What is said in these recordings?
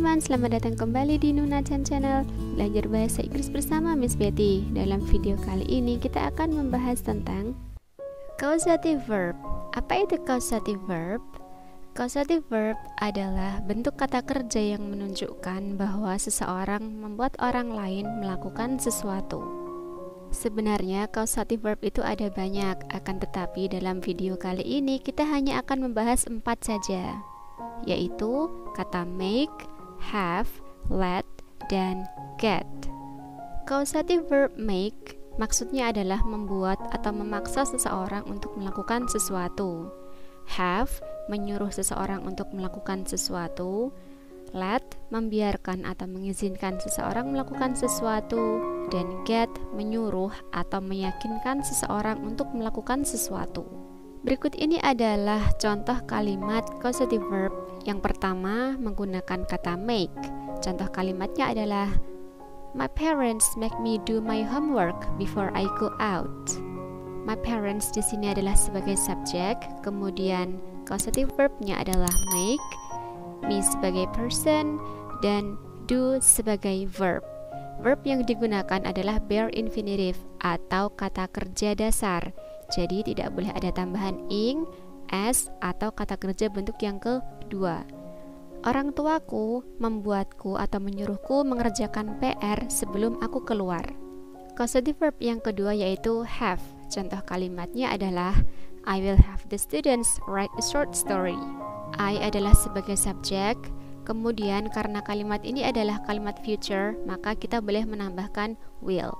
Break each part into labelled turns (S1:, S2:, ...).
S1: teman-teman, selamat datang kembali di Nuna Chan Channel Belajar Bahasa Inggris bersama Miss Betty. Dalam video kali ini kita akan membahas tentang causative verb. Apa itu causative verb? Causative verb adalah bentuk kata kerja yang menunjukkan bahwa seseorang membuat orang lain melakukan sesuatu. Sebenarnya causative verb itu ada banyak, akan tetapi dalam video kali ini kita hanya akan membahas 4 saja, yaitu kata make, have, let, dan get. Causative verb make maksudnya adalah membuat atau memaksa seseorang untuk melakukan sesuatu. Have menyuruh seseorang untuk melakukan sesuatu. Let membiarkan atau mengizinkan seseorang melakukan sesuatu. Dan get menyuruh atau meyakinkan seseorang untuk melakukan sesuatu. Berikut ini adalah contoh kalimat causative verb. Yang pertama menggunakan kata make. Contoh kalimatnya adalah My parents make me do my homework before I go out. My parents di sini adalah sebagai subjek, kemudian causative verbnya adalah make, me sebagai person, dan do sebagai verb. Verb yang digunakan adalah bare infinitive atau kata kerja dasar. Jadi tidak boleh ada tambahan ing, as, atau kata kerja bentuk yang kedua. Orang tuaku membuatku atau menyuruhku mengerjakan PR sebelum aku keluar. Causative verb yang kedua yaitu have. Contoh kalimatnya adalah I will have the students write a short story. I adalah sebagai subjek. Kemudian karena kalimat ini adalah kalimat future, maka kita boleh menambahkan will.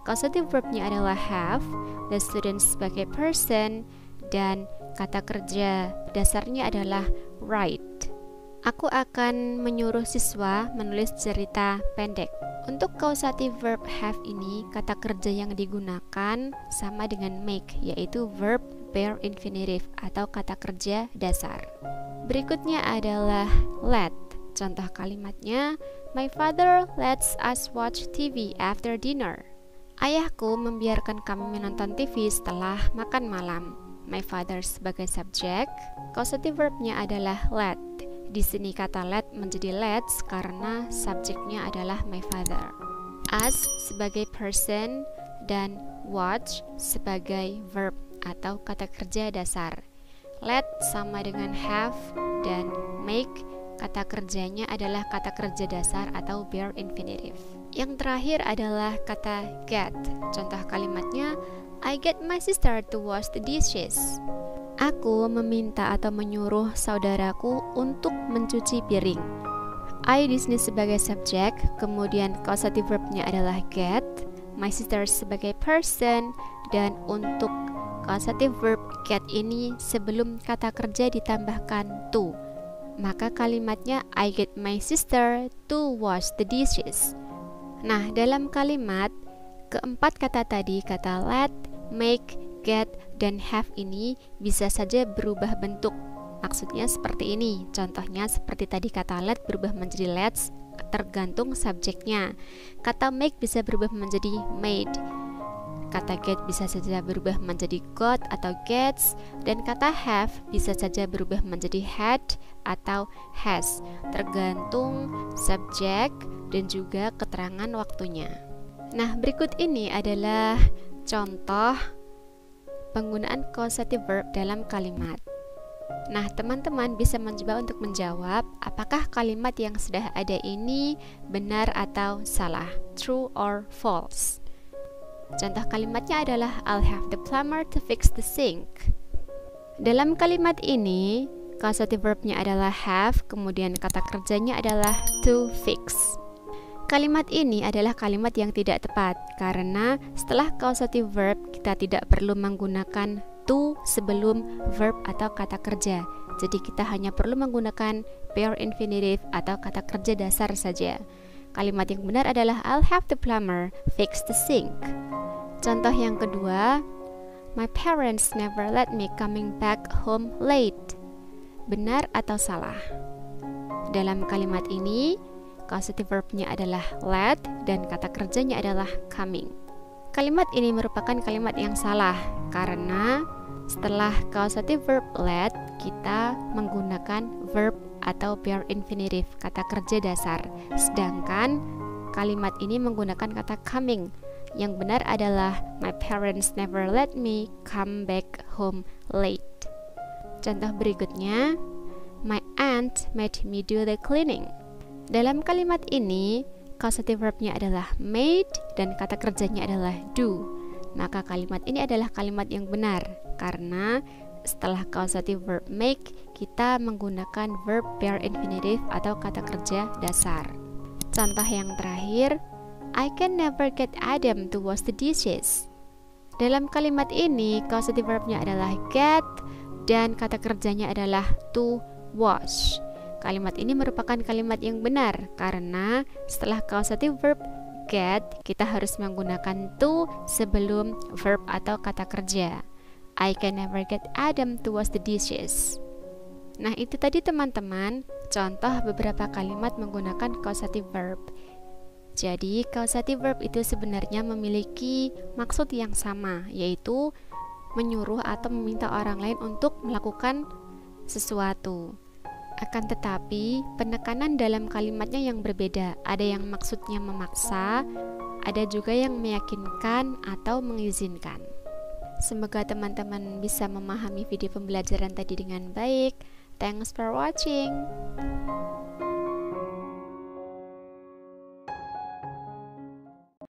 S1: Causative verbnya adalah have, the students sebagai person, dan kata kerja dasarnya adalah write. Aku akan menyuruh siswa menulis cerita pendek. Untuk causative verb have ini, kata kerja yang digunakan sama dengan make, yaitu verb bare infinitive atau kata kerja dasar. Berikutnya adalah let. Contoh kalimatnya, My father lets us watch TV after dinner. Ayahku membiarkan kami menonton TV setelah makan malam. My father sebagai subjek, causative verbnya adalah let. Di sini kata let menjadi lets karena subjeknya adalah my father. Us sebagai person dan watch sebagai verb atau kata kerja dasar. Let sama dengan have dan make. Kata kerjanya adalah kata kerja dasar atau bare infinitive. Yang terakhir adalah kata get. Contoh kalimatnya, I get my sister to wash the dishes. Aku meminta atau menyuruh saudaraku untuk mencuci piring. I di sini sebagai subjek, kemudian causative verbnya adalah get, my sister sebagai person, dan untuk causative verb get ini sebelum kata kerja ditambahkan to. Maka kalimatnya I get my sister to wash the dishes. Nah, dalam kalimat keempat kata tadi, kata let, make, get, dan have ini bisa saja berubah bentuk. Maksudnya seperti ini. Contohnya seperti tadi kata let berubah menjadi let's, tergantung subjeknya. Kata make bisa berubah menjadi made. Kata get bisa saja berubah menjadi got atau gets, dan kata have bisa saja berubah menjadi had atau has, tergantung subjek dan juga keterangan waktunya. Nah, berikut ini adalah contoh penggunaan causative verb dalam kalimat. Nah, teman-teman bisa mencoba untuk menjawab apakah kalimat yang sudah ada ini benar atau salah, true or false. Contoh kalimatnya adalah I'll have the plumber to fix the sink. Dalam kalimat ini, causative verbnya adalah have, kemudian kata kerjanya adalah to fix. Kalimat ini adalah kalimat yang tidak tepat karena setelah causative verb kita tidak perlu menggunakan to sebelum verb atau kata kerja. Jadi kita hanya perlu menggunakan bare infinitive atau kata kerja dasar saja. Kalimat yang benar adalah I'll have the plumber fix the sink. Contoh yang kedua, My parents never let me coming back home late. Benar atau salah? Dalam kalimat ini, causative verbnya adalah let dan kata kerjanya adalah coming. Kalimat ini merupakan kalimat yang salah karena setelah causative verb let, kita menggunakan verb atau bare infinitive, kata kerja dasar. Sedangkan kalimat ini menggunakan kata coming. Yang benar adalah my parents never let me come back home late. Contoh berikutnya, my aunt made me do the cleaning. Dalam kalimat ini, causative verbnya adalah made dan kata kerjanya adalah do. Maka kalimat ini adalah kalimat yang benar karena setelah causative verb make, kita menggunakan verb bare infinitive atau kata kerja dasar. Contoh yang terakhir, I can never get Adam to wash the dishes. Dalam kalimat ini, causative verbnya adalah get dan kata kerjanya adalah to wash. Kalimat ini merupakan kalimat yang benar karena setelah causative verb get, kita harus menggunakan to sebelum verb atau kata kerja. I can never get Adam to wash the dishes. Nah, itu tadi teman-teman contoh beberapa kalimat menggunakan causative verb. Jadi, causative verb itu sebenarnya memiliki maksud yang sama, yaitu menyuruh atau meminta orang lain untuk melakukan sesuatu. Akan tetapi, penekanan dalam kalimatnya yang berbeda. Ada yang maksudnya memaksa, ada juga yang meyakinkan atau mengizinkan. Semoga teman-teman bisa memahami video pembelajaran tadi dengan baik. Thanks for watching.